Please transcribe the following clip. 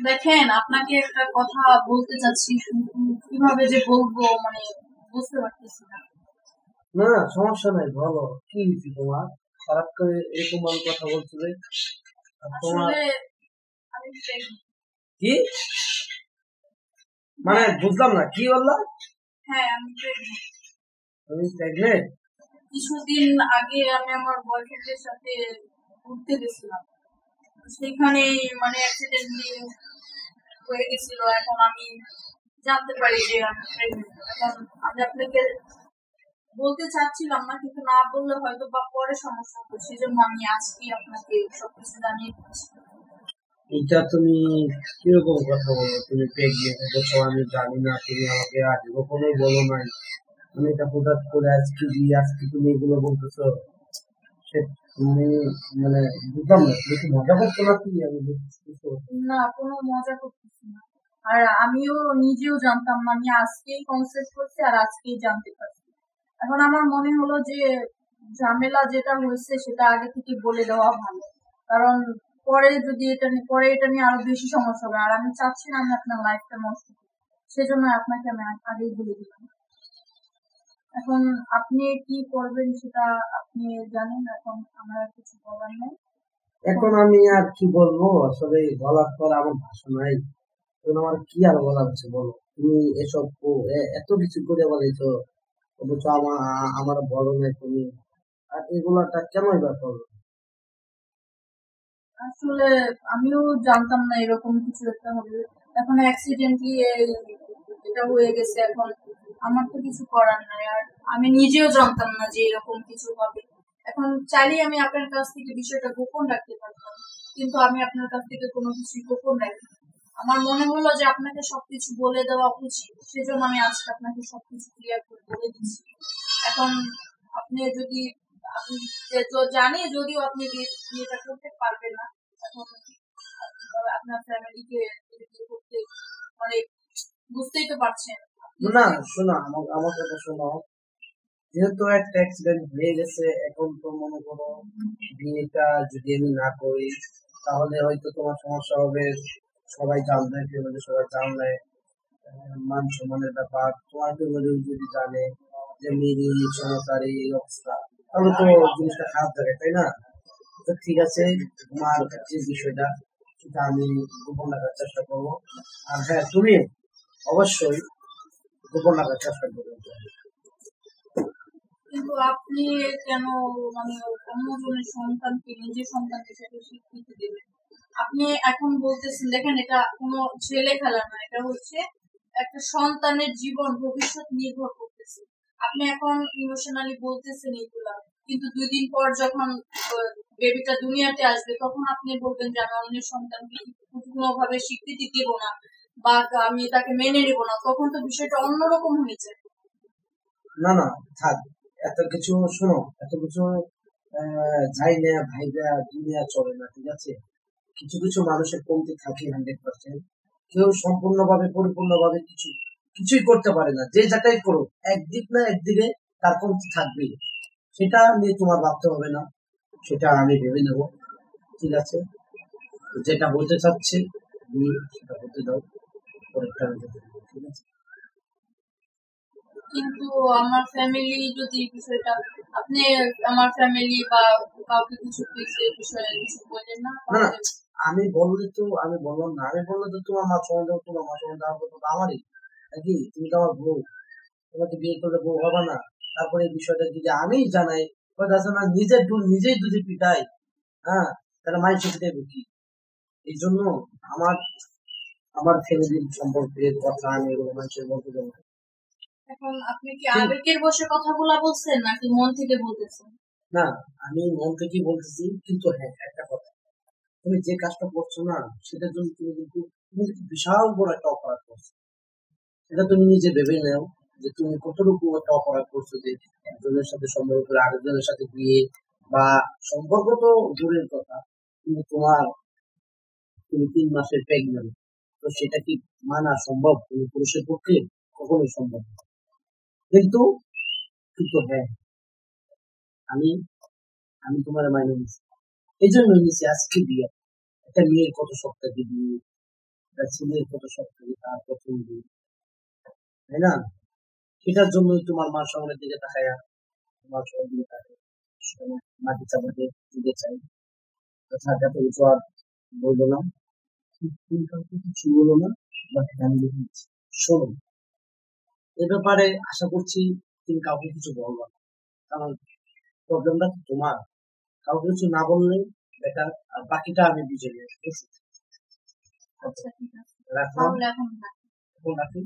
দেখেন, আপনাকে একটা কথা বলতে চাচ্ছি, কিন্তু কিভাবে যে বলবো মানে বুঝতে পারতেছি না। না না, সমস্যা নাই, বলো কি হয়েছে তোমার? হঠাৎ করে এরকম ভাবে কথা বলছো যে? আর তোমার আসলে আমি pregnant। কি মানে বুঝলাম না, কি বললা? হ্যাঁ, আমি প্রেগনেন্ট। তুমি প্রেগনেন্ট? কিছুদিন আগে আমি আমার বয়ফ্রেন্ডের সাথে ঘুরতে গেছিলাম, সেখানে মানে অ্যাক্সিডেন্টলি হয়ে গেছিল। এখন আমি জানতে পারি যে আমি প্রেগনেন্ট। এখন আমি আপনাকে বলতে চাচ্ছিলাম না, কিন্তু না বললে হয়তো বা পরে সমস্যা হবে, সেজন্য আমি আজকে আপনাকে সবকিছু জানিয়ে দিচ্ছি। এটা তুমি কিরকম কথা বলো? তুমি প্রেগনেন্ট হয়েছো আমি জানি না, তুমি আমাকে আগে কখনো বলো নাই। আমি এটা হঠাৎ করে আজকে দিয়ে আজকে তুমি এগুলো বলতেছো? সে তুমি মানে বুঝলাম না, তুমি কি মজা করছো নাকি? আমি বুঝতে পারছি না। না, কোনো মজা করতেছি না। আর আমিও নিজেও জানতাম না, আমি আজকেই কনসেপ্ট করছি আর আজকেই জানতে পারছি। এখন আমার মনে হলো যে ঝামেলা যেটা হয়েছে সেটা আগে থেকে বলে দেওয়া ভালো, কারণ পরে এটা নিয়ে আরো বেশি সমস্যা হবে, আর আমি চাচ্ছি না আমি আপনার লাইফটা নষ্ট করি। সেজন্য আপনাকে আমি আগেই বলে দিলাম। এখন আপনি কি করবেন সেটা আপনি জানেন, এখন আমার আর কিছু বলার নেই। এখন আমি আর কি বলবো? আসলে বলার পর আমার ভাষা নাই। এখন আমার কি আর বলার আছে বলো? তুমি এসব এত কিছু করে বলেছো, অথচ আমার বলো নাই তুমি। আর এগুলাটা কেনই বা করো? আসলে আমিও জানতাম না এরকম কিছু একটা হবে। এখন অ্যাক্সিডেন্টলি এটা হয়ে গেছে। এখন আমার তো কিছু করার নাই, আর আমি নিজেও জানতাম না যে এরকম কিছু হবে। এখন চাইলেই আমি আপনার কাছ থেকে বিষয়টা গোপন রাখতে পারতাম, কিন্তু আমি আপনার কাছ থেকে কোনো কিছু গোপন রাখি। আমার মনে হলো যে আপনাকে সবকিছু বলে দেওয়া উচিত, সেজন্য আমি আজকে আপনাকে সবকিছু ক্লিয়ার করে বলে দিচ্ছি। এখন আপনি যদি আমি তো জানি, যদিও আপনি বিয়েটা করতে পারবেন না। এখন আপনার ফ্যামিলিকে বিয়ে করতে মানে বুঝতেই তো পারছেন। না শোনো, আমার কথা শোনো। যেহেতু একটা অ্যাক্সিডেন্ট হয়ে গেছে, এখন তো মনে করো বিয়েটা যদি আমি না করি তাহলে হয়তো তোমার সমস্যা হবে। সবাই জানবে, ফ্যামিলি সবাই জানলে মান সম্মানের ব্যাপার। তোমার ফ্যামিলি যদি জানে যে মেয়ের এই সমস্যার এই অবস্থা, তাহলে তো জিনিসটা খারাপ থাকে, তাই না? তো ঠিক আছে, তোমার যে বিষয়টা সেটা আমি গোপন রাখার চেষ্টা করবো। আর হ্যাঁ, তুমি অবশ্যই গোপন রাখার চেষ্টা করবে। কিন্তু আপনি কেন মানে অন্যজনের সন্তানকে নিজের সন্তান হিসেবে স্বীকৃতি দেবেন? আপনি এখন বলতেছেন, দেখেন এটা কোনো ছেলে খেলা না, এটা হচ্ছে একটা সন্তানের জীবন ভবিষ্যৎ নির্ভর করতেছে। আপনি এখন ইমোশনালি বলতেছেন এগুলা, কিন্তু 2 দিন পর যখন বেবিটা দুনিয়াতে আসবে তখন আপনি বলবেন যে আমি অন্যের সন্তানকে কোনোভাবে স্বীকৃতি দেব না বা আমি তাকে মেনে নেব না, তখন তো বিষয়টা অন্যরকম হয়ে যায়। না না, থাক, এত কিছু শোনো, এত কিছু যাই না ভাইরা দুনিয়া চলে না, ঠিক আছে? কিছু কিছু মানুষের কমতি থাকে 100%। কেউ সম্পূর্ণভাবে পরিপূর্ণভাবে কিছুই করতে পারে না, যে যাটাই করুক একদিক না একদিকে তার কমতি থাকবেই। সেটা নিয়ে তোমার ভাবতে হবে না, সেটা আমি ভেবে নেব, ঠিক আছে? যেটা বলতে চাচ্ছি তুমি সেটা বলতে দাও, পরেরটা আমি দেখে নেবো, ঠিক আছে? কিন্তু আমার ফ্যামিলি যদি বিষয়টা, আপনি আমার ফ্যামিলি বা কাউকে কিছু বিষয়ে কিছু বললেন না না না, তাহলে? আমি বললাম না, আমি বললে তো তোমার মা সম্বন্ধে, তোমার মা সম্বন্ধে আমার কথা তো আমারই নাকি? তুমি তো আমার বউ, তোমাকে বিয়ে করলে বউ হবে না? তারপরে এই বিষয়টা যদি আমি জানাই, কথা আছে না, নিজের ভুল নিজেই যদি পিটাই, হ্যাঁ, তাহলে মাইন্ড পিটাইবো কি? এই জন্য আমার আমার ফ্যামিলির সম্পর্কে কথা আমি এগুলো মানুষের বলতে দেবো না। এখন আপনি কি ঠিক আবেগের বশে কথাগুলা বলছেন নাকি মন থেকে বলতেছেন? না, আমি মন থেকেই বলতেছি, কিন্তু হ্যাঁ একটা কথা, তুমি যে কাজটা করছো না, সেটার জন্য তুমি কিন্তু বিশাল বড় একটা অপরাধ করছো। সেটা তুমি নিজে ভেবে নাও যে তুমি কতটুকু একটা অপরাধ করছো, যে একজনের সাথে সম্পর্ক করে আরেকজনের সাথে বিয়ে, বা সম্পর্ক তো দূরের কথা, কিন্তু তুমি 3 মাসের প্রেগন্যান্ট, তো সেটা কি মানা সম্ভব কোনো পুরুষের পক্ষে? কখনোই সম্ভব না। কিন্তু কিন্তু হ্যাঁ, আমি আমি তোমার মাইনে নিচ্ছি, এই জন্য নিচ্ছি আজকে বিয়ে। একটা মেয়ের কত সপ্তাহে বিয়ে, তার ছেলের কত সরকারি তার প্রথম দিন, তাই না? সেটার জন্যই তোমার মান সম্মানের দিকে তাকায়া তোমার সবার দিকে তাকায় মাটি চাপাতে দিতে চাই। থাকা তো কিছু আর বলবো না, তুমি কাউকে কিছু বলো না, বাকি আমি দেখে নিচ্ছি। শোনো, এ ব্যাপারে আশা করছি তুমি কাউকে কিছু বলবা না, কারণ প্রবলেমটা তো তোমার। কাউকে কিছু না বললেই বেটার, আর বাকিটা আমি বুঝে নেব, ঠিক আছে? আচ্ছা ঠিক আছে, রাখলাম, তাহলে এখন এখন রাখি।